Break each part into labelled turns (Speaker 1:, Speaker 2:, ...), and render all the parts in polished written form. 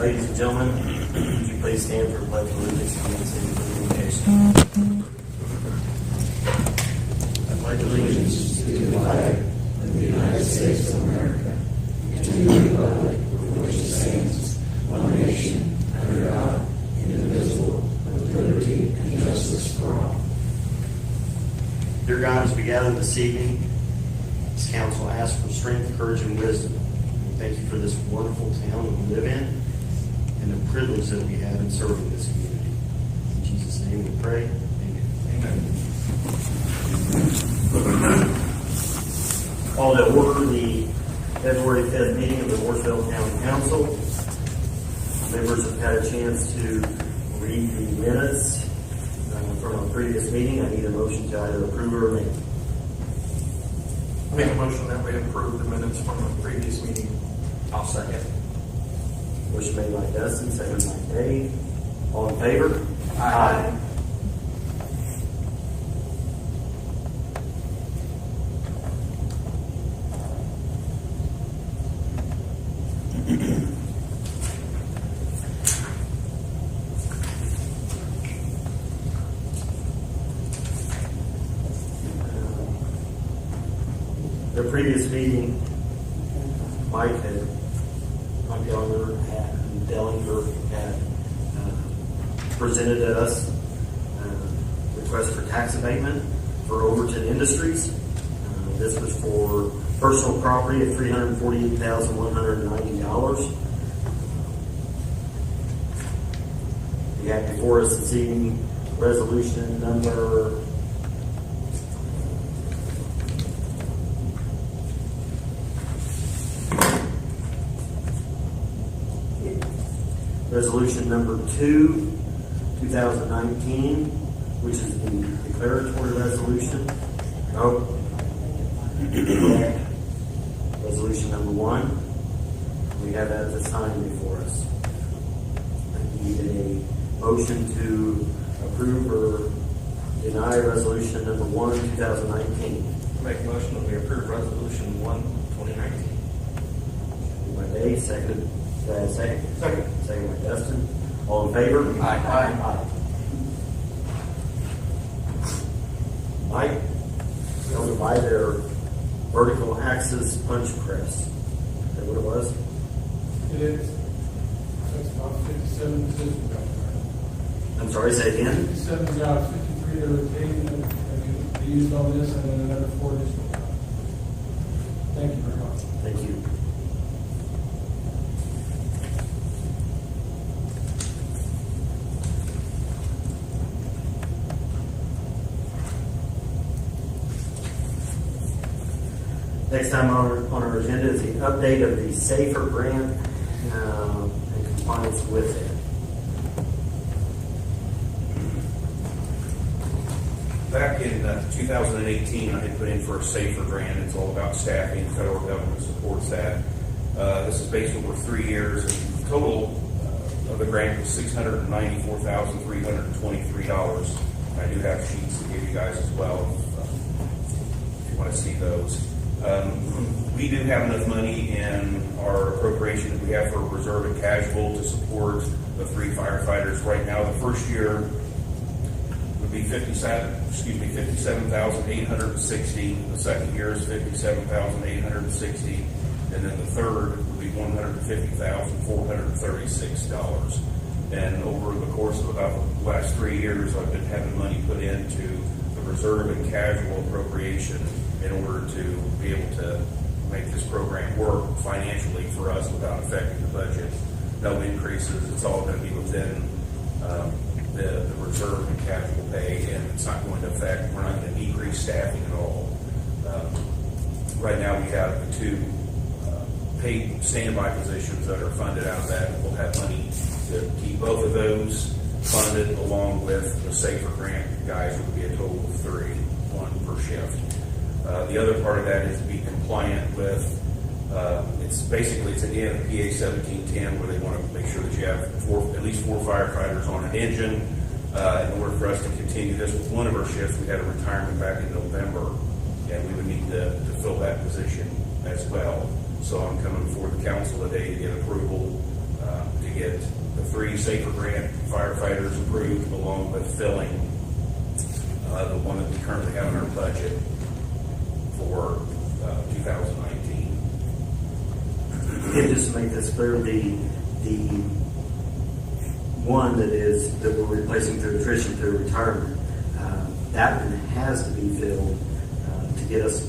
Speaker 1: Ladies and gentlemen, would you please stand for the pledge of allegiance to the city communication? I pledge allegiance
Speaker 2: to the flag of the United States of America and to the republic for which it stands, one nation, under God, indivisible, with liberty and justice for all.
Speaker 1: Dear God, as we gather this evening, this council asks for strength, courage, and wisdom. Thank you for this wonderful town that we live in and the privilege that we have in serving this community. In Jesus' name we pray. Amen. Call to order the February 5th meeting of the Mooresville County Council. Members have had a chance to read the minutes from our previous meeting. I need a motion to either approve or amend.
Speaker 3: Make a motion that we approve the minutes from the previous meeting. I'll second.
Speaker 1: Motion made by Dustin, seconded by Dave. All in favor? Aye. The previous meeting, Mike Dellinger had presented to us a request for tax abatement for Overton Industries. This was for personal property of $348,190. We have before us this evening resolution number Resolution number 2, 2019, which is the declaratory resolution. Resolution number 1. We have that as a sign before us. I need a motion to approve or deny resolution number 1, 2019.
Speaker 3: Make a motion that we approve resolution 1, 2019.
Speaker 1: By Dave, seconded. Second by Dustin. All in favor?
Speaker 3: Aye.
Speaker 1: Mike, going to buy their vertical axis punch press. Is that what it was?
Speaker 4: It is. That's about 57 positions out there.
Speaker 1: I'm sorry, say again?
Speaker 4: 57 jobs, 53 that were taken and used on this, and then another 4 additional jobs. Thank you very much.
Speaker 1: Thank you. Next time on our agenda is the update of the SAFER grant and compliance with it.
Speaker 5: Back in 2018, I had put in for a SAFER grant. It's all about staffing. Federal government supports that. This is based over 3 years. And the total of the grant was $694,323. I do have sheets to give you guys as well if you want to see those. We do have enough money in our appropriation that we have for reserve and casual to support the 3 firefighters. Right now, the first year would be $57,860. The second year is $57,860, and then the third would be $150,436. And over the course of about the last 3 years, I've been having money put into the reserve and casual appropriation in order to be able to make this program work financially for us without affecting the budget. No increases. It's all going to be within the reserve and casual pay, and it's not going to affect, we're not going to decrease staffing at all. Right now we have the 2 paid standby positions that are funded out of that. We'll have money to keep both of those funded along with the SAFER grant guys. It would be a total of 3, 1 per shift. The other part of that is to be compliant with, it's again a PA 1710 where they want to make sure that you have at least 4 firefighters on an engine in order for us to continue this with one of our shifts. We had a retirement back in November, and we would need to fill that position as well. So I'm coming before the council today to get approval to get the 3 Safer Grant firefighters approved, along with filling the one that we currently have in our budget for 2019.
Speaker 1: And just to make this clear, the one that we're replacing through attrition through retirement, that one has to be filled to get us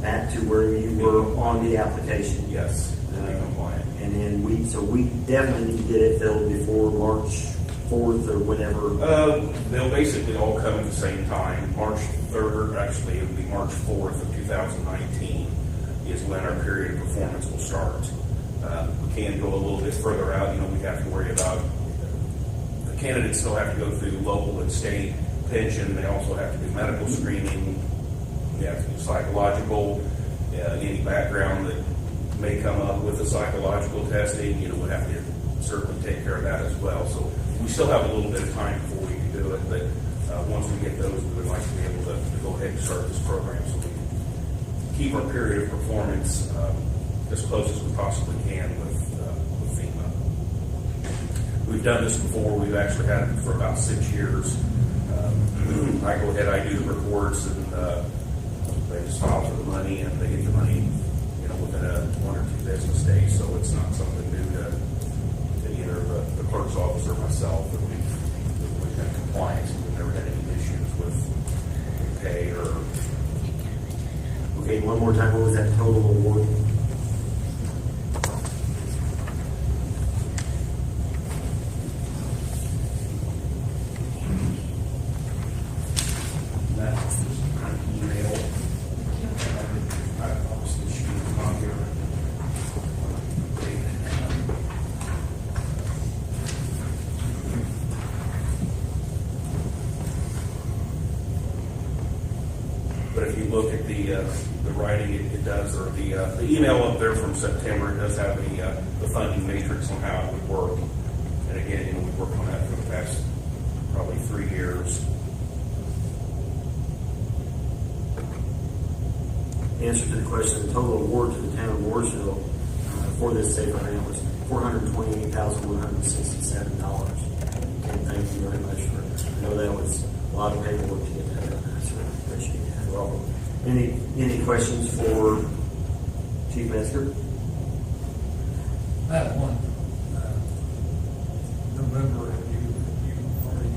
Speaker 1: back to where you were on the application.
Speaker 5: Yes, to be compliant.
Speaker 1: And then we definitely need to get it filled before March 4th or whenever.
Speaker 5: They'll basically all come at the same time. March 3rd, actually, it'll be March 4th of 2019 is when our period of performance will start. We can go a little bit further out. We have to worry about the candidates still have to go through local and state pension. They also have to do medical screening. They have to do psychological. Any background that may come up with the psychological testing, we'll have to certainly take care of that as well. So we still have a little bit of time before we can do it, but once we get those, we would like to be able to go ahead and start this program so we can keep our period of performance as close as we possibly can with FEMA. We've done this before. We've actually had it for about 6 years. I go ahead, I do the reports, and they just file for the money, and they get the money, within 1 or 2 business days. So it's not something new to either the clerk's office or myself. That we've been compliant. We've never had any issues with pay or.
Speaker 1: Okay, one more time. What was that total award?
Speaker 5: But if you look at the writing, it does, or the email up there from September, it does have the funding matrix on how it would work. And again, we've worked on that for the past probably 3 years.
Speaker 1: The answer to the question, the total award to the town of Mooresville for this safer grant was $428,167. And thank you very much for it. I know that was a lot of paperwork to get that done. I certainly appreciate that. Well, any questions for Chief Metzger?
Speaker 6: I have one. November, have you already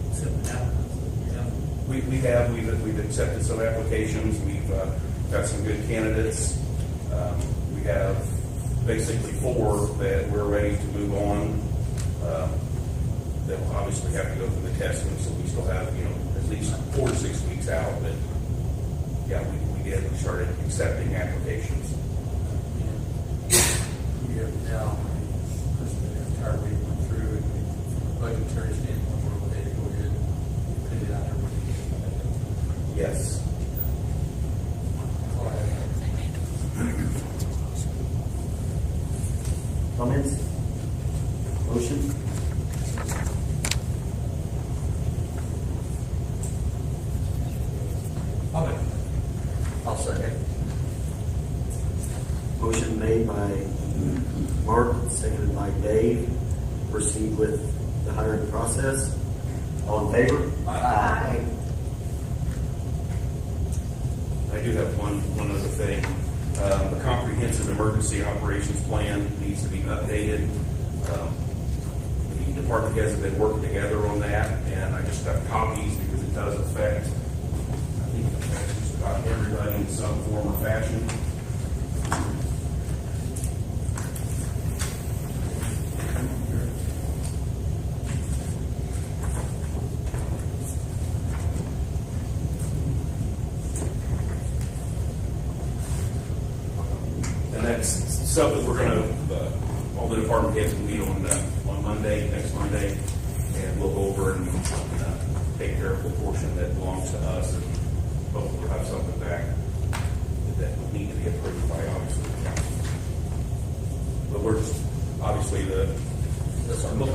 Speaker 6: accepted applicants?
Speaker 5: We've accepted some applications. We've got some good candidates. We have basically 4 that we're ready to move on. They'll obviously have to go through the testing, so we still have at least 4 to 6 weeks out. But yeah, we started accepting applications.
Speaker 6: We have now, the entire week went through, and from a budgetary standpoint, we're ready to go ahead and put it out there.
Speaker 5: Yes.
Speaker 6: That's all I have.
Speaker 1: Comments? Motion?
Speaker 2: I'll second.
Speaker 1: Motion made by Mark, seconded by Dave. Proceed with the hiring process. All in favor?
Speaker 2: Aye.
Speaker 5: I do have one other thing. The comprehensive emergency operations plan needs to be updated. The department heads have been working together on that, and I just got copies because it does affect, I think it affects just about everybody in some form or fashion. And that's something we're going to, all the department heads will meet on Monday, next Monday, and we'll go over and take care of the portion that belongs to us, and hopefully we'll have something back that will need to be approved by obviously the council. But we're just, obviously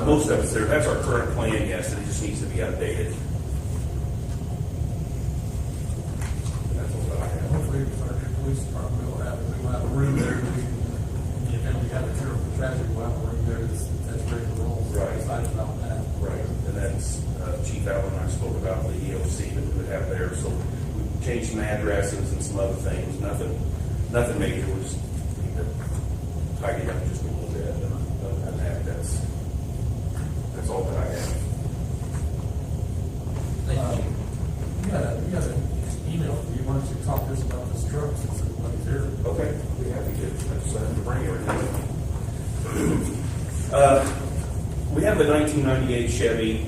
Speaker 5: most of us there, that's our current plan, yes, and it just needs to be updated. And that's what I have.
Speaker 6: Hopefully, with our new police department, we'll have a room there, we can get them have a terrible tragedy while we're in there, that's ready to roll. So
Speaker 5: Right.
Speaker 6: I'm excited about that.
Speaker 5: Right, and that's, Chief Allen and I spoke about the EOC that we would have there, so we changed some addresses and some other things, nothing major, we just need to tidy up just a little bit, and other than that, that's all that I have.
Speaker 6: You got an email, you wanted to talk to us about this truck since everybody's here.
Speaker 5: Okay, we happy to, I just have to bring everything. We have the 1998 Chevy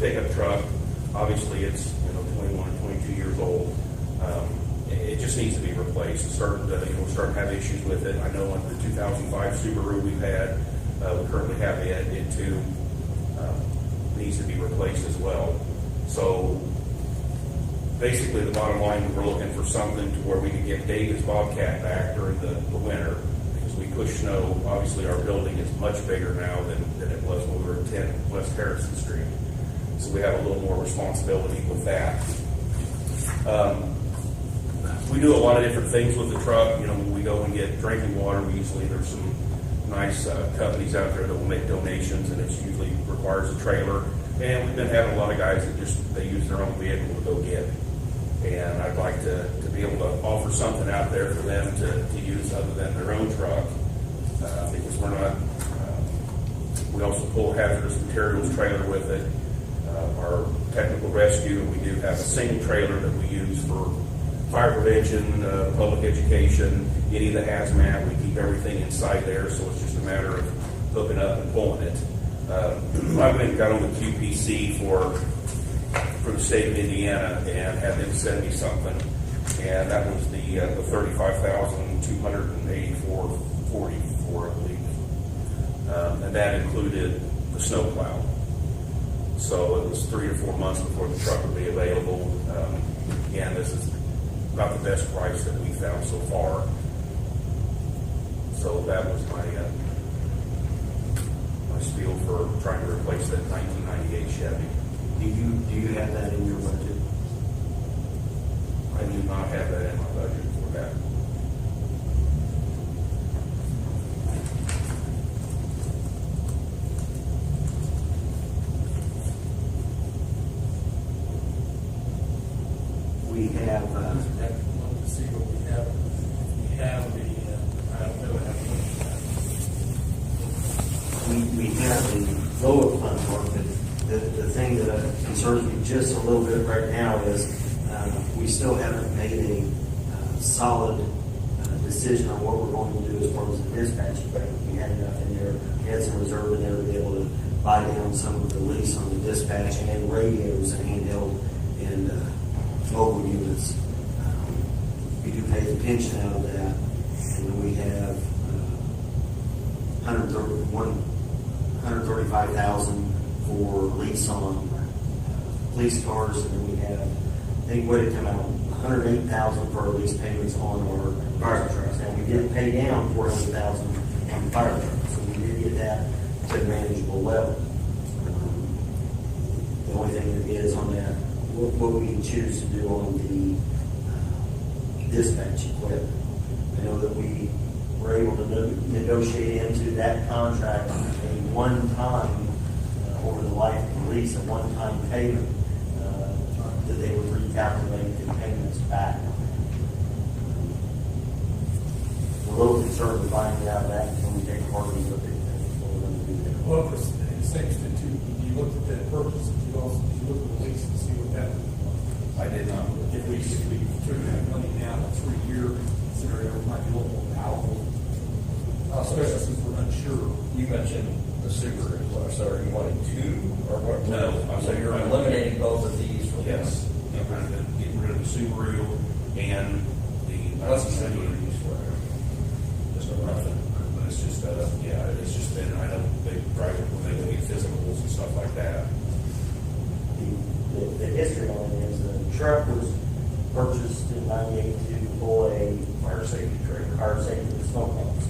Speaker 5: pickup truck. Obviously, it's 21 and 22 years old. It just needs to be replaced. It's starting to have issues with it. I know on the 2005 Subaru we've had, we currently have it too, needs to be replaced as well. So basically, the bottom line, we're looking for something to where we can get David's Bobcat back during the winter, because we push snow. Obviously, our building is much bigger now than it was when we were at 10 West Harrison Street. So we have a little more responsibility with that. We do a lot of different things with the truck. When we go and get drinking water, there's some nice companies out there that will make donations, and it usually requires a trailer. And we've been having a lot of guys that they use their own vehicle to go get it. And I'd like to be able to offer something out there for them to use other than their own truck, because we're not. We also pull a hazardous materials trailer with it. Our technical rescue, we do have a single trailer that we use for fire prevention, public education, any of the hazmat. We keep everything inside there, so it's just a matter of hooking up and pulling it. I went and got on the QPC for the state of Indiana and had them send me something, and that was the $35,284.44, I believe, and that included the snowplow. So it was 3 or 4 months before the truck would be available. Again, this is about the best price that we found so far. So that was my spiel for trying to replace that 1998 Chevy.
Speaker 1: Do you have that in your budget?
Speaker 5: I do not have that in my budget for that.
Speaker 1: We have,
Speaker 6: To see what we have. We have I don't know how
Speaker 1: we have the lower fund work, but the thing that concerns me just a little bit right now is we still haven't made a solid decision on what we're going to do as far as the dispatch equipment. We had enough in there, we had some reserve in there to be able to buy down some of the lease on the dispatch and radios and handheld and mobile units. We do pay the pension out of that, and then we have $135,000 for lease on police cars, and then we have, I think what it come out, $108,000 for our lease payments on our fire trucks. Now, we did pay down $400,000 on the fire trucks, so we did get that to a manageable level. The only thing that is on that, what we can choose to do on the dispatch equipment. I know that we were able to negotiate into that contract a one-time, over the life of the lease, a one-time payment that they would recalculate the payments back. We're a little concerned with finding out that when we take part of the look at what we're going to do there.
Speaker 6: Well, for the same extent too, you looked at that purchase, you looked at the lease and see what that was.
Speaker 5: I did not.
Speaker 6: If we took that money now, a 3-year scenario, it might be a little more palatable, especially since we're unsure.
Speaker 7: You mentioned the Subaru, so are you wanting two, or what?
Speaker 5: No,
Speaker 7: So you're eliminating both of these from
Speaker 5: Yes, I'm trying to get rid of the Subaru and the.
Speaker 7: What's the Subaru used for?
Speaker 5: Just nothing, but it's just, it's just been, I know they drive it when they go get physicals and stuff like that.
Speaker 1: The history on it is the truck was purchased in '98 to pull a
Speaker 5: Fire safety trailer.
Speaker 1: fire safety with smoke pumps.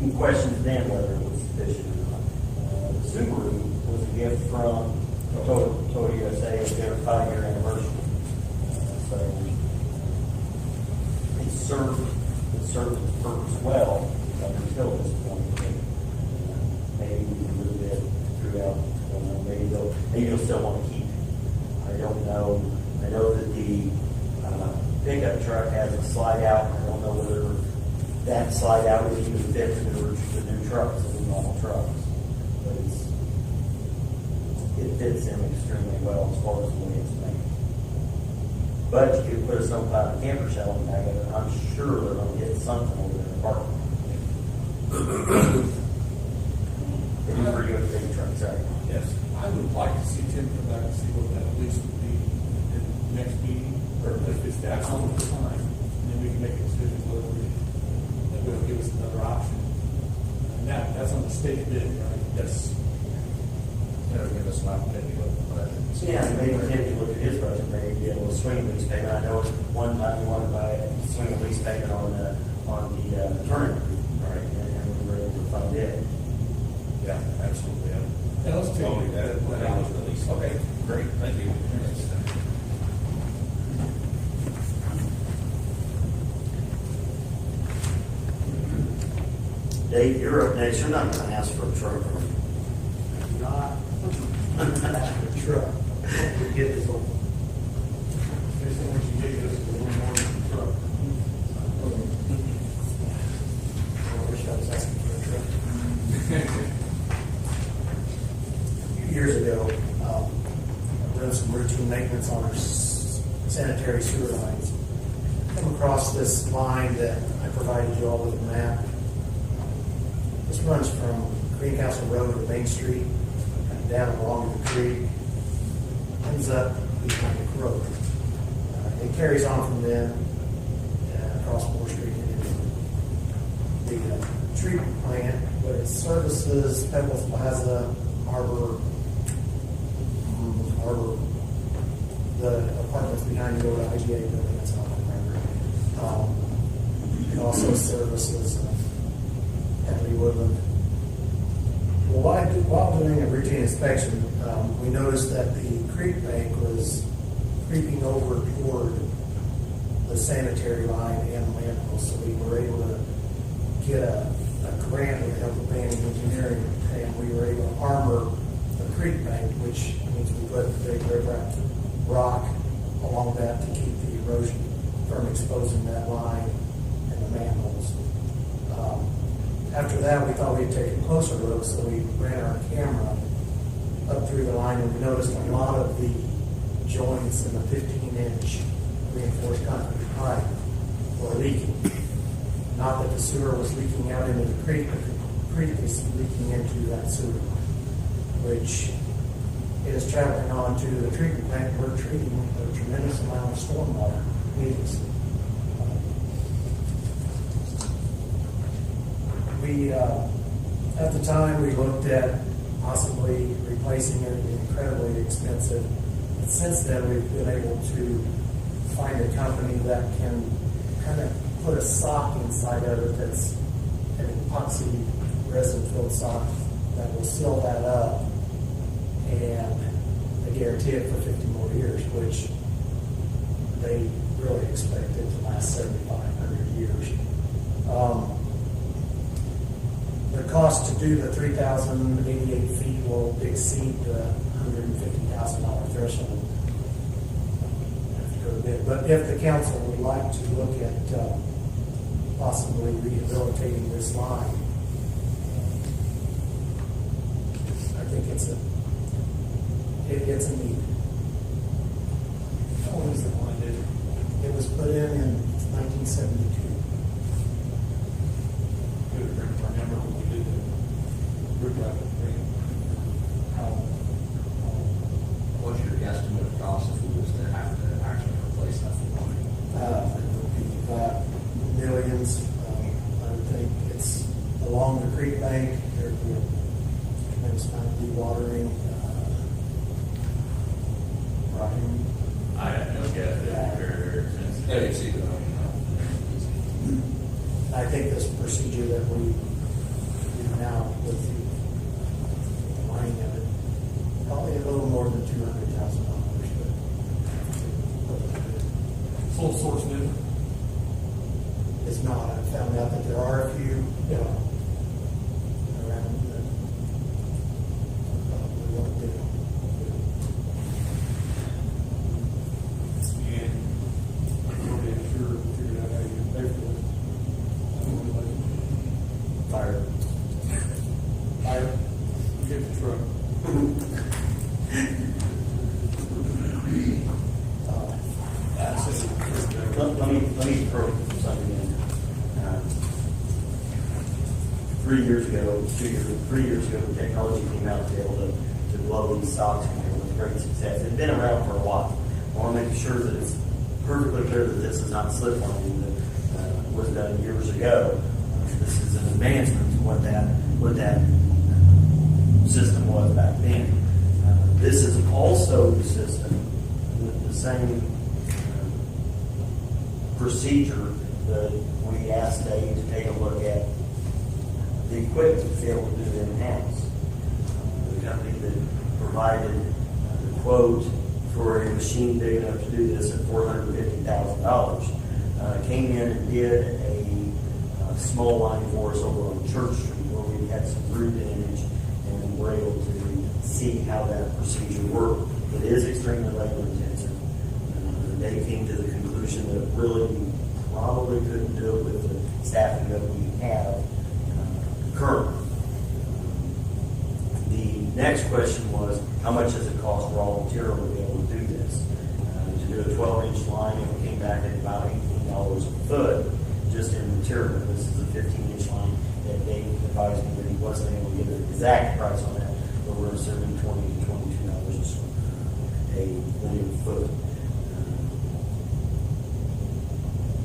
Speaker 1: You questioned then whether it was sufficient or not. The Subaru was a gift from Toyota USA at their 5-year anniversary. So it served its purpose well.
Speaker 8: up until this point. Maybe a little bit throughout, I don't know, maybe they'll still want to keep it. I don't know. I know that the pickup truck has a slide out. I don't know whether that slide out would even fit the new trucks, the normal trucks. But it fits them extremely well as far as the way it's made. But you could put a snowplow camper shell in the back of it, and I'm sure they're going to get something over there in the parking lot. They do pretty good with big trucks, right?
Speaker 5: Yes.
Speaker 6: I would like to see Tim come back and see what that lease would be in the next meeting, or if it's the absolute time, and then we can make a decision whether that will give us another option. And that's on the state bid, right?
Speaker 5: Yes.
Speaker 7: That'll give us an opportunity to look at the budget.
Speaker 8: Yeah, maybe Tim can look at his budget, maybe be able to swing a lease payment. I know one time he wanted to buy a swing a lease payment on the tournament, right? And we were able to fund it.
Speaker 5: Yeah, absolutely.
Speaker 6: Yeah, let's take
Speaker 5: I'll leave that at least. Okay, great, thank you.
Speaker 1: Dave, you're up next. You're not going to ask for a truck, are you?
Speaker 4: Not a truck. We get this one.
Speaker 6: Based on what you gave us, a little more than the truck.
Speaker 4: I wish I was asking for a truck. A few years ago, doing some routine maintenance on our sanitary sewer lines. Come across this line that I provided you all with a map. This runs from Greencastle Road to Main Street, and down along the creek, ends up behind the road. It carries on from then across Moore Street and into the treatment plant, but it services Pebbles Plaza, Harbor, the apartments behind the old IGA building. That's how I remember. It also services Hadley Woodland. Well, while doing a routine inspection, we noticed that the creek bank was creeping over toward the sanitary line and the manhole, so we were able to get a grant with the help of Banning Engineering, and we were able to armor the creek bank, which means we put a big riprap rock along that to keep the erosion from exposing that line and the manholes. After that, we thought we'd take a closer look, so we ran our camera up through the line, and we noticed a lot of the joints in the 15-inch reinforced concrete pipe were leaking. Not that the sewer was leaking out into the creek, but the creek is leaking into that sewer, which is traveling on to the treatment plant. We're treating a tremendous amount of stormwater needlessly. At the time, we looked at possibly replacing it. It'd be incredibly expensive. But since then, we've been able to find a company that can kind of put a sock inside of it that's an epoxy resin-filled sock that will seal that up, and they guarantee it for 50 more years, which they really expect it to last 7,500 years. The cost to do the 3,088 feet will exceed the $150,000 threshold. Have to go to bid. But if the council would like to look at possibly rehabilitating this line, I think it's a need.
Speaker 6: How old is the line, David?
Speaker 4: It was put in 1972.
Speaker 6: Good, I remember when we did the riprap thing.
Speaker 7: What's your estimate of cost if we was to have to actually replace that line?
Speaker 4: It would be millions. I would think it's along the creek bank. There'd be a tremendous amount of dewatering. Rocking.
Speaker 9: I have no guess. It's very expensive.
Speaker 7: Yeah, you see the
Speaker 4: I think this procedure that we do now with the lining of it, probably a little more than $200,000.
Speaker 6: Sole source bid?
Speaker 4: It's not. I found out that there are a few.
Speaker 8: throw something in. 3 years ago, 3 years ago, the technology came out to be able to blow these socks in here with great success. It's been around for a while. I want to make sure that it's perfectly clear that this is not slip lining that was done years ago. This is an advancement to what that system was back then. This is also the system, the same procedure that we asked Dave to take a look at the equipment to be able to do it in-house. The company that provided the quote for a machine big enough to do this at $450,000 came in and did a small line for us over on Church Street where we had some root damage and were able to see how that procedure worked. It is extremely labor intensive. They came to the conclusion that really we probably couldn't do it with the staffing that we have currently. The next question was, how much does it cost raw material to be able to do this? To do a 12-inch line, it came back at about $18 a foot just in material. This is a 15-inch line that Dave advised me that he wasn't able to get an exact price on that, but we're assuming $20 to $22 a linear foot.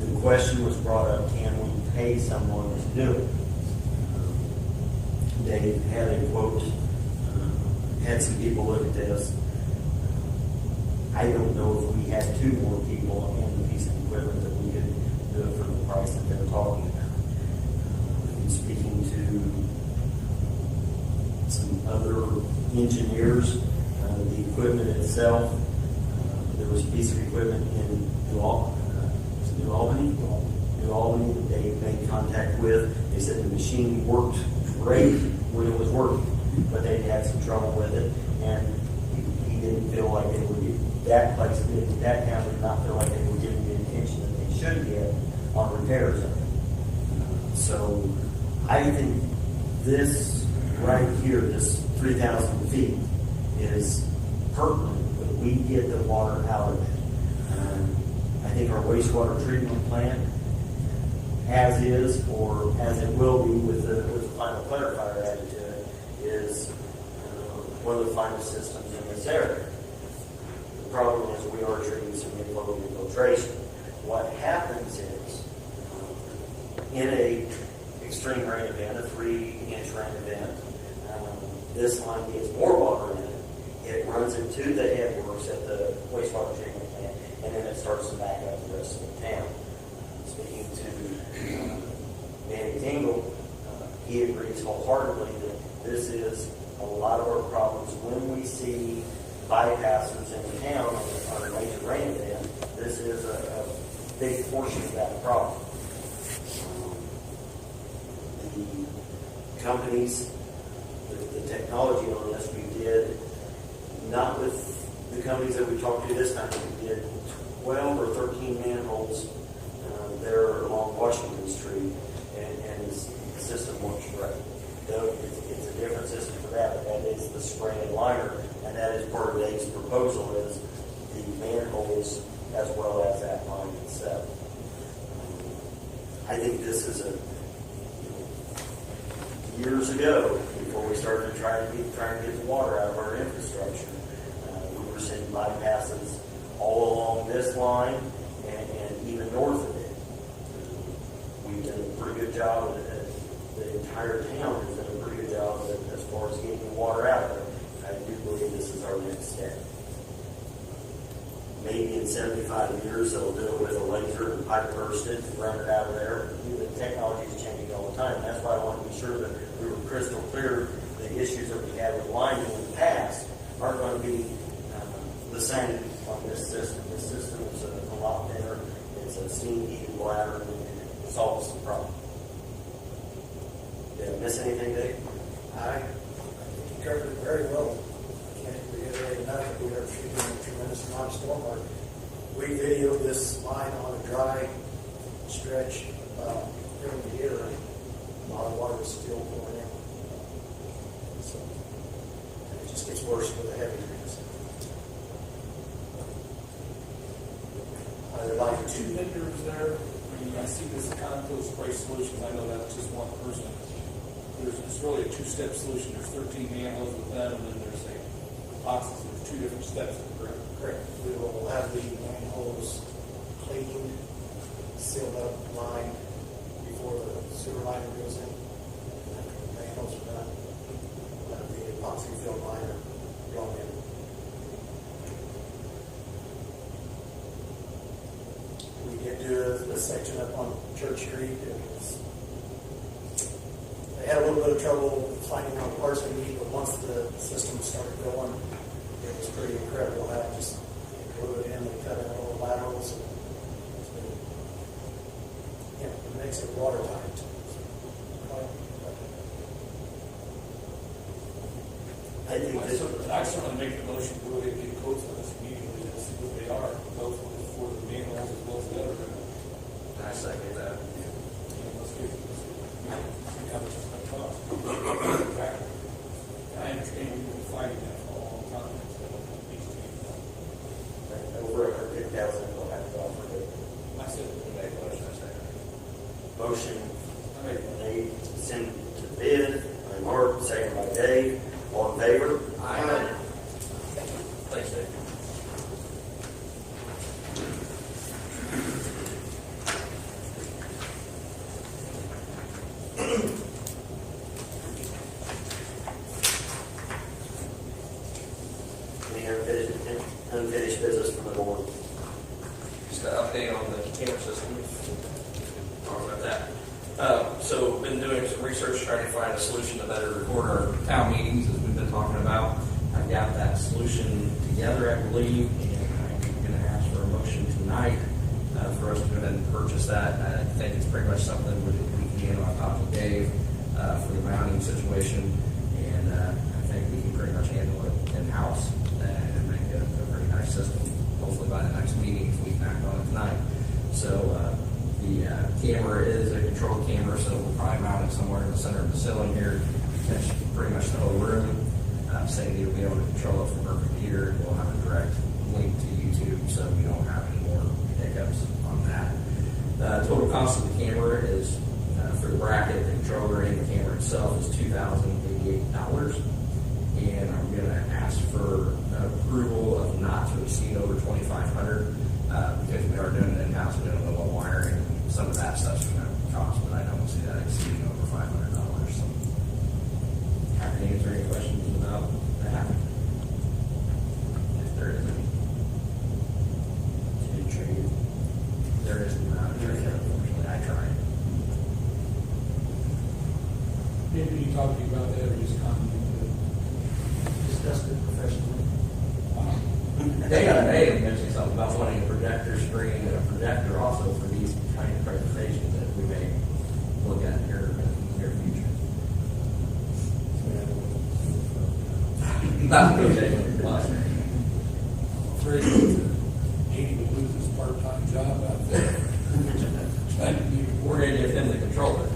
Speaker 8: The question was brought up, can we pay someone to do it? Dave had a quote, had some people look at this. I don't know if we had 2 more people and the piece of equipment that we could do it for the price that they're talking about. Speaking to some other engineers, the equipment itself, there was a piece of equipment in New Albany that they made contact with. They said the machine worked great when it was working, but they had some trouble with it, and he didn't feel like they would get that place, that town did not feel like they were getting the attention that they should get on repairs of it. So I think this right here, this 3,000 feet, is pertinent that we get the water out of it. I think our wastewater treatment plant, as is or as it will be with the final clarifier added to it, is one of the finest systems in this area. The problem is we are treating some inflow and infiltration. What happens is, in a extreme rain event, a 3-inch rain event, this line gets more water in it. It runs into the headworks at the wastewater treatment plant, and then it starts to back up the rest of the town. Speaking to Danny Tingle, he agrees wholeheartedly that this is a lot of our problems when we see bypasses in the town on a major rain event. This is a big portion of that problem. The companies, the technology on this, we did not with the companies that we talked to this time. We did 12 or 13 manholes there along Washington Street, and the system works great. It's a different system for that, but that is the spray and liner, and that is part of Dave's proposal, is the manholes as well as that line itself. I think this is years ago, before we started trying to get the water out of our infrastructure, we were seeing bypasses all along this line and even north of it. We've done a pretty good job the entire town has done a pretty good job as far as getting the water out of it. I do believe this is our next step. Maybe in 75 years they'll do it with a laser and pipe burst it and run it out of there. The technology is changing all the time. That's why I want to be sure that we were crystal clear the issues that we had with lining in the past aren't going to be the same on this system. This system is a lot better. It's a steam heated bladder, and it solves the problem. Did I miss anything, Dave?
Speaker 4: I think you covered it very well. I can't reiterate enough that we are treating a tremendous amount of stormwater. We videoed this line on a dry stretch during the year, and a lot of water is still going in. So it just gets worse with the heavy rains.
Speaker 6: Are there like 2 vendors there? I mean, see this compost waste solutions, I know that's just one person. It's really a two-step solution. There's 13 manholes with them, and then there's a boxes. There's two different steps. Correct.
Speaker 4: Correct. We will have the manholes cleaned, sealed up, lined before the sewer liner goes in. And after the manholes are done, we'll have the epoxy filled liner going in. We did do a section up on Church Street. They had a little bit of trouble finding all the parts they need, but once the system started going, it was pretty incredible how it just glue it in and cut out all the laterals. And it's been, it makes it watertight.
Speaker 1: I think
Speaker 6: I certainly make the motion to go ahead and get quotes on this immediately and see what they are, both for the manholes as well as the other.
Speaker 7: I second that.
Speaker 6: Let's see how much it's going to cost. I understand we've been fighting that for a long time. So it needs to be done.
Speaker 8: Over 150,000 will have to offer it.
Speaker 6: I said,
Speaker 7: Make a motion, I second.
Speaker 1: motion
Speaker 6: I made one.
Speaker 1: made to send to bid by Mark, second by Dave. All in favor?
Speaker 7: Aye. Thanks, Dave.
Speaker 1: Any unfinished business from the board?
Speaker 10: Just an update on the camera system. Talk about that. So been doing some research trying to find a solution to better record our town meetings as we've been talking about. I've got that solution together, I believe, and I'm going to ask for a motion tonight for us to go ahead and purchase that. I think it's pretty much something we can handle on top of Dave for the mounting situation, and I think we can pretty much handle it in-house and make it a pretty nice system. Hopefully by the next meeting, if we can act on it tonight. So the camera is a controlled camera, so we'll probably mount it somewhere in the center of the ceiling here, catch pretty much the whole room. Sandy will be able to control it from her computer, and we'll have a direct link to YouTube, so we don't have any more hiccups on that. Total cost of the camera is, for the bracket, the controller, and the camera itself is $2,088. And I'm going to ask for approval of not to exceed over $2,500 because we are doing it in-house. We don't know what wiring, some of that stuff's going to cost, but I don't see that exceeding over $500. So, happy to answer any questions about that, if there is any. There is not, unfortunately. I tried.
Speaker 6: Maybe you talk to you about that or just comment
Speaker 8: Discussed it professionally.
Speaker 10: They mentioned something about wanting a projector screen and a projector also for these kind of presentations that we may look at here in the near future. Not projecting plus.
Speaker 6: afraid Andy would lose his part-time job out there.
Speaker 10: We're going to give him the controller.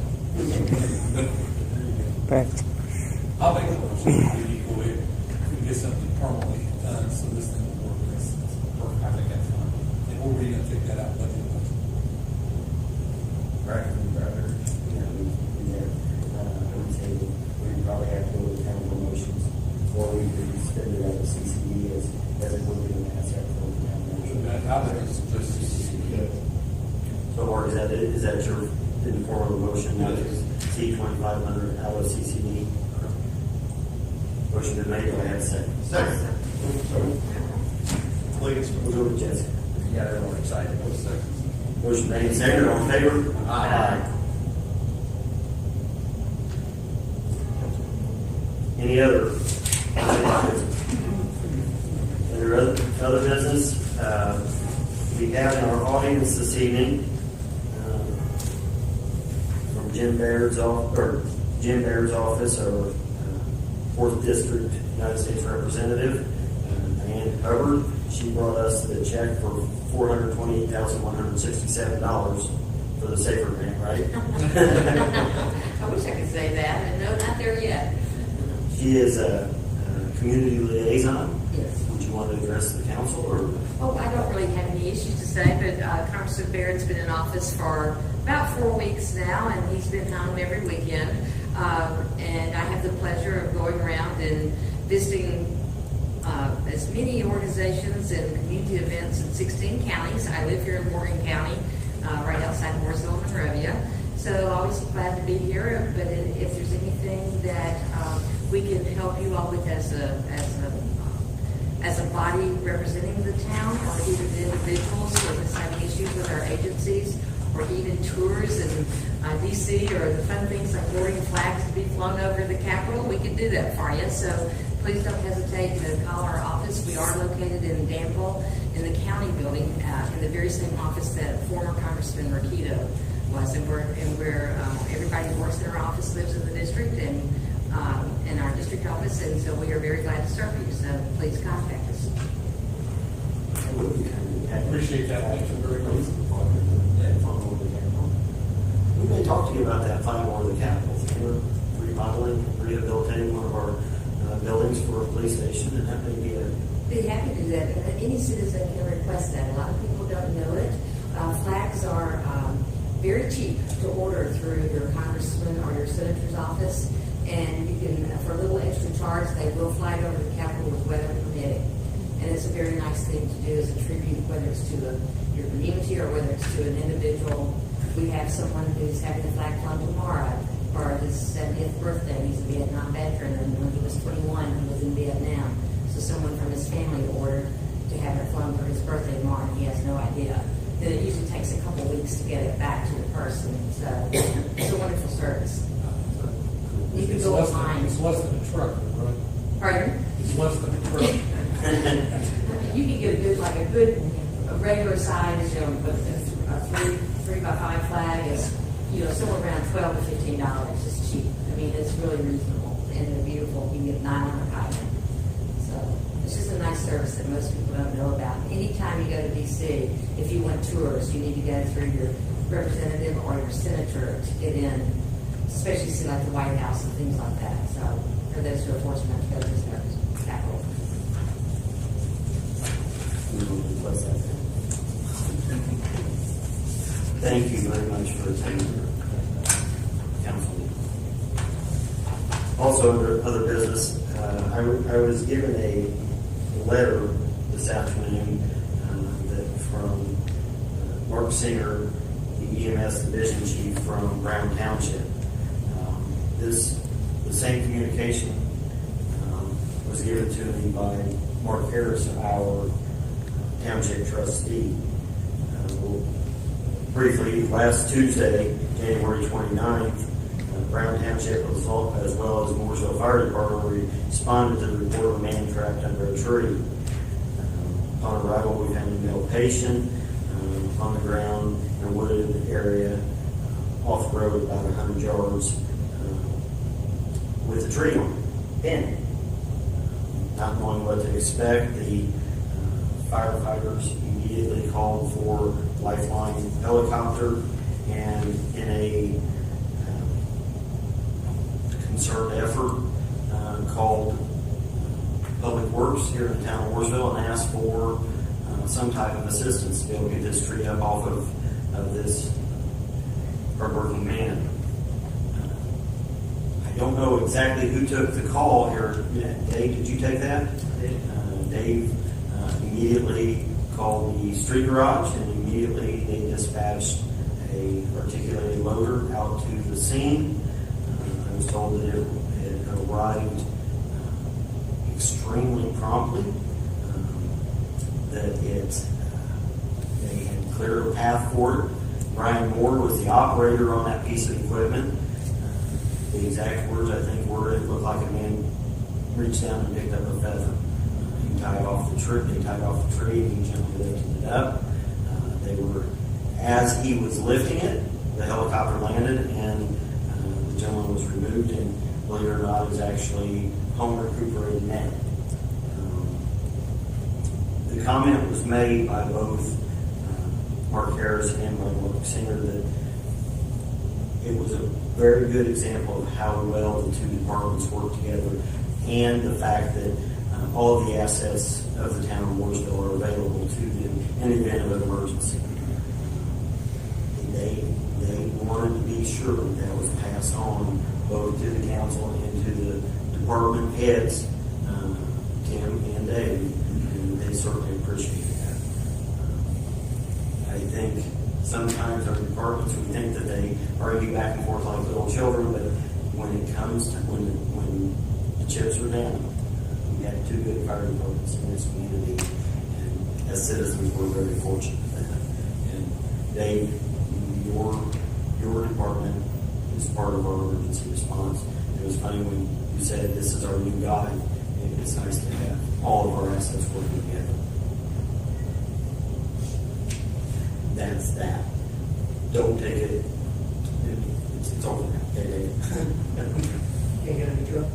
Speaker 6: I'll make a motion that we go ahead and get something permanently done so this thing will work. It's perfect. I think that's fine. And we're really going to take that out budget.
Speaker 10: Right.
Speaker 8: I would say we'd probably have to go with kind of promotions, or we could spend it at the CCD as it would be an asset for the town.
Speaker 6: How there is just
Speaker 1: So, Mark, is that your, in the form of a motion, not to exceed 2,500 out of CCD? Motion been made, do I have a second?
Speaker 3: Second.
Speaker 1: Please, we'll go with Jessica.
Speaker 10: Yeah, they're more excited.
Speaker 1: Motion made, second, all in favor?
Speaker 10: Aye.
Speaker 1: Any other? Under other business, we have in our audience this evening from Jim Baird's office, our 4th District United States Representative, Diane Hubbard. She brought us the check for $428,167 for the Safer Grant, right?
Speaker 11: I wish I could say that, and no, not there yet.
Speaker 1: She is a community liaison.
Speaker 11: Yes.
Speaker 1: Would you want to address the council, or?
Speaker 11: Oh, I don't really have any issues to say, but Congressman Baird's been in office for about 4 weeks now, and he's been home every weekend. And I have the pleasure of going around and visiting as many organizations and community events in 16 counties. I live here in Morgan County, right outside Mooresville, Monrovia. So always glad to be here. But if there's anything that we can help you all with as a body representing the town, or even the individuals who are just having issues with our agencies, or even tours in DC, or the fun things like boarding flags to be flown over the Capitol, we can do that for you. So please don't hesitate to call our office. We are located in Danville in the county building, in the very same office that former Congressman Raquito was, and where everybody who works in our office lives in the district, and in our district office, and so we are very glad to serve you. So please contact us.
Speaker 6: I appreciate that. Thank you very much.
Speaker 1: We may talk to you about that flying over the Capitol. We're remodeling, rehabilitating one of our buildings for a police station, and that may be
Speaker 11: Be happy to do that. Any citizen can request that. A lot of people don't know it. Flags are very cheap to order through your congressman or your senator's office, and you can, for a little extra charge, they will fly it over the Capitol with weather permitting. And it's a very nice thing to do as a tribute, whether it's to your community or whether it's to an individual. We have someone who's having a flag flown tomorrow for his 70th birthday. He's a Vietnam veteran, and when he was 21, he was in Vietnam. So someone from his family ordered to have it flown for his birthday tomorrow, and he has no idea. Then it usually takes a couple weeks to get it back to the person. So it's a wonderful service. You can go online.
Speaker 6: It's less than a truck, right?
Speaker 11: Pardon?
Speaker 6: It's less than a truck.
Speaker 11: You can get a regular size, a 3x5 flag is, somewhere around $12 to $15. It's cheap. I mean, it's really reasonable, and they're beautiful. You can get 9 on a pattern. So it's just a nice service that most people don't know about. Anytime you go to DC, if you want tours, you need to go through your representative or your senator to get in, especially see like the White House and things like that. So for those who are fortunate to go to the Capitol.
Speaker 1: Thank you very much for attending your council meeting. Also, under other business, I was given a letter this afternoon from Mark Singer, the EMS division chief from Brown Township. The same communication was given to me by Mark Harris, our township trustee. Briefly, last Tuesday, January 29th, Brown Township, as well as Mooresville Fire Department, responded to the report of a man trapped under a tree. Upon arrival, we found a male patient on the ground in a wooded area off the road about 100 yards with a tree on it, pinned. Not knowing what to expect, the firefighters immediately called for Lifeline helicopter, and in a concerted effort called Public Works here in the town of Mooresville and asked for some type of assistance to be able to get this tree up off of this hardworking man. I don't know exactly who took the call here. Dave, did you take that? Dave immediately called the street garage, and immediately they dispatched a articulated loader out to the scene. I was told that it had arrived extremely promptly, that they had cleared a path for it. Brian Moore was the operator on that piece of equipment. The exact words, I think, were, it looked like a man reached down and picked up a feather. He tied off the tree. They tied off the tree, and he gently lifted it up. As he was lifting it, the helicopter landed, and the gentleman was removed, and believe it or not, is actually home recuperated now. The comment was made by both Mark Harris and by Mark Singer that it was a very good example of how well the two departments work together, and the fact that all of the assets of the town of Mooresville are available to them in the event of an emergency. They on both to the council and to the department heads, Tim and Dave, and they certainly appreciate that. I think sometimes our departments, we think that they argue back and forth like little children, but when it comes to, when the chips are down, we have two good fire departments in this community, and as citizens, we're very fortunate for that. And Dave, your department is part of our emergency response. It was funny when you said this is our new guy. It's nice to have all of our assets working together. That's that. Don't take it. It's over now. Okay,
Speaker 4: Can't get any trouble.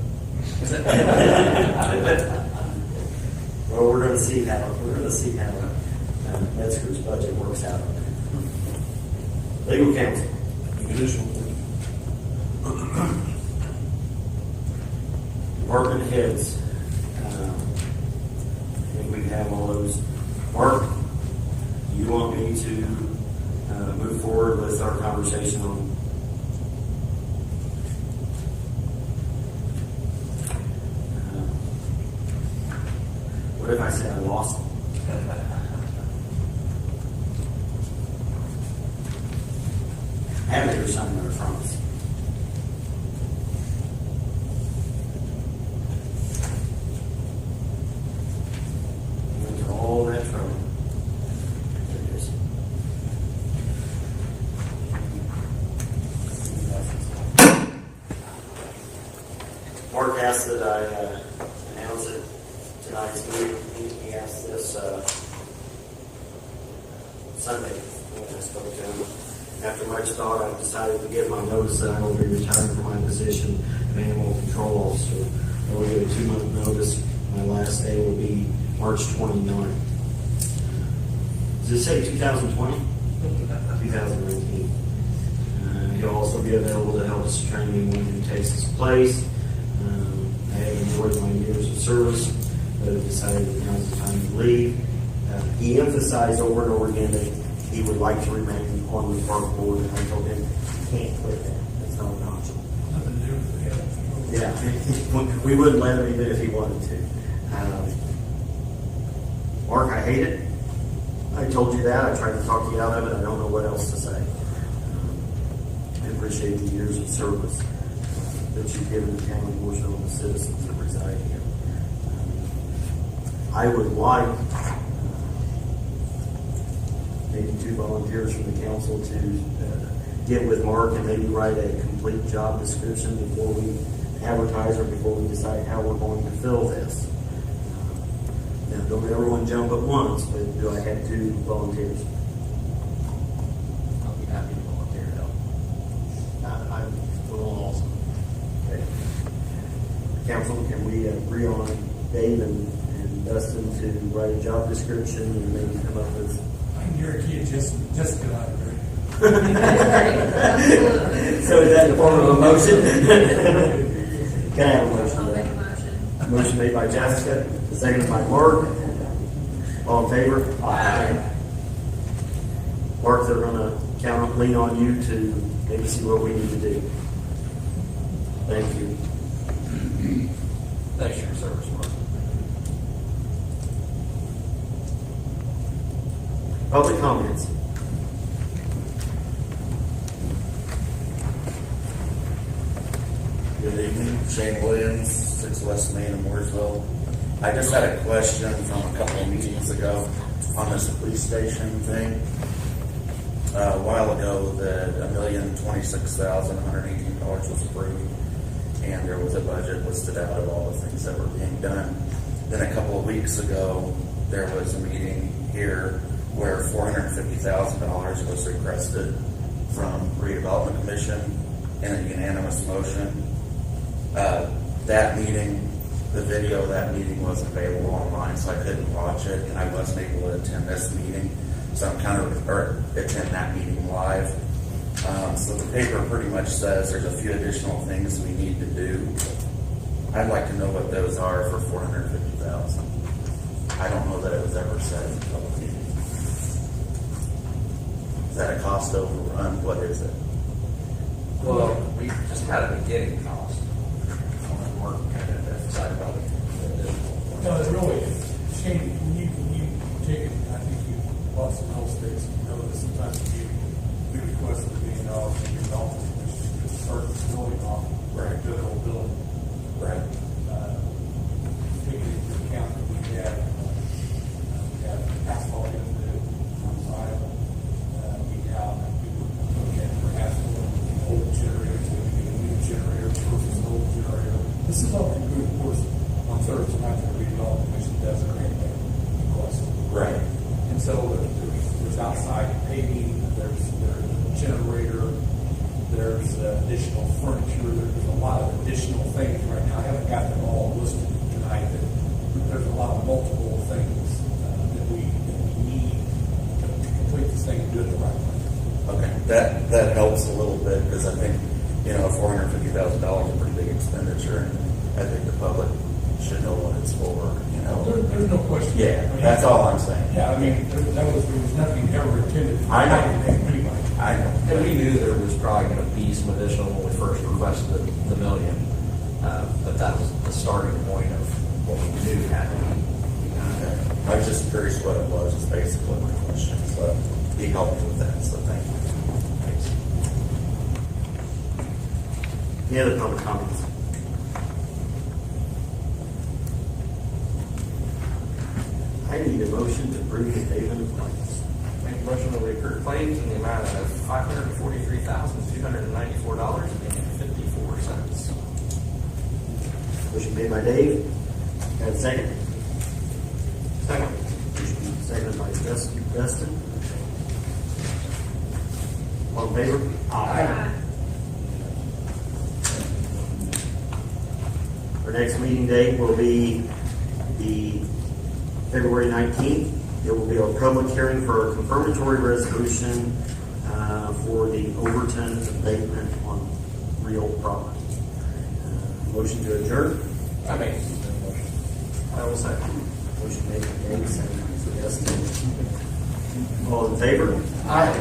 Speaker 1: well, we're going to see how Metzger's budget works out. Legal counsel. Department heads. I think we have all those. Mark, you want me to move forward with our conversation on what if I said I lost them? I have it here somewhere, I promise. Went to all that trouble. There it is. Mark asked that I announce it tonight's meeting. He asked this Sunday when I spoke to him. After much thought, I decided to give my notice that I will be retiring from my position of animal control officer. I will give a 2-month notice. My last day will be March 29th. Does it say 2020? 2019. He'll also be available to help us train anyone who takes his place. I have enjoyed my years of service, but have decided that now's the time to leave. He emphasized over and over again that he would like to remain on the park board, and I told him, he can't quit that. That's not an option.
Speaker 6: Nothing to do with it.
Speaker 1: Yeah, we wouldn't let him even if he wanted to. Mark, I hate it. I told you that. I tried to talk you out of it. I don't know what else to say. I appreciate the years of service that you've given the county of Mooresville and the citizens that reside here. I would like maybe 2 volunteers from the council to get with Mark and maybe write a complete job description before we advertise or before we decide how we're going to fill this. Now, don't everyone jump at once, but do I have 2 volunteers?
Speaker 7: I'll be happy to volunteer to help.
Speaker 1: I will also. Okay. Council, can we agree on Dave and Dustin to write a job description and maybe come up with?
Speaker 6: I can guarantee you, Jessica and I agree.
Speaker 1: So is that in the form of a motion? Can I have a motion?
Speaker 2: I'll make a motion.
Speaker 1: Motion made by Jessica, seconded by Mark. All in favor? Aye. Mark, they're going to lean on you to maybe see what we need to do. Thank you.
Speaker 10: Thanks for your service, Mark.
Speaker 1: Public comments.
Speaker 12: Good evening, Shane Williams, 6 West Main in Mooresville. I just had a question from a couple of meetings ago on this police station thing. A while ago, that $1,026,118 was approved, and there was a budget listed out of all the things that were being done. Then a couple of weeks ago, there was a meeting here where $450,000 was requested from Redevelopment Commission in a unanimous motion. That meeting, the video of that meeting wasn't available online, so I couldn't watch it, and I wasn't able to attend this meeting. So I'm attend that meeting live. So the paper pretty much says there's a few additional things we need to do. I'd like to know what those are for $450,000. I don't know that it was ever said in the public meeting. Is that a cost overrun? What is it?
Speaker 10: Well,
Speaker 7: we just had a beginning cost. We're kind of excited about it.
Speaker 6: No, it really is. Shane, when you take it, I think you bought some real estate, so you know that sometimes we request $1 million in your dollars, which is to start this building off, right, good old building.
Speaker 12: Right.
Speaker 6: Taking into account that we have asphalt in the side. We have, we were looking at perhaps an old generator, so we get a new generator versus an old generator. This is all been good, of course, on Thursday night, the redevelopment commission does grant that request.
Speaker 12: Right.
Speaker 6: And so there's outside paving, there's a generator, there's additional furniture, there's a lot of additional things right now. I haven't got them all listed tonight, but there's a lot of multiple things that we need to complete this thing and do it the right way.
Speaker 12: Okay, that helps a little bit, because I think, $450,000 is a pretty big expenditure, and I think the public should know what it's for,
Speaker 6: There's no question.
Speaker 12: Yeah,
Speaker 6: I mean,
Speaker 12: that's all I'm saying.
Speaker 6: Yeah, I mean, there was nothing ever intended to
Speaker 12: I know.
Speaker 6: hide anything anybody.
Speaker 12: I know.
Speaker 7: And we knew there was probably going to be some additional when we first requested the $1 million, but that was the starting point of what we knew had to be.
Speaker 12: Okay. I was just curious what it was, is basically my question, so he helped me with that, so thank you. Thanks.
Speaker 1: Any other public comments? I need a motion to approve the payment of claims.
Speaker 10: Make a motion that we approve claims in the amount of $543,294.54.
Speaker 1: Motion made by Dave. Got a second? Second. Motion seconded by Dustin. All in favor? Aye. Our next meeting date will be the February 19th. It will be a public hearing for a confirmatory resolution for the Overton abatement on real property. Motion to adjourn.
Speaker 10: I make that motion.
Speaker 1: I will second. Motion made by Dave, seconded by Dustin. All in favor?
Speaker 10: Aye.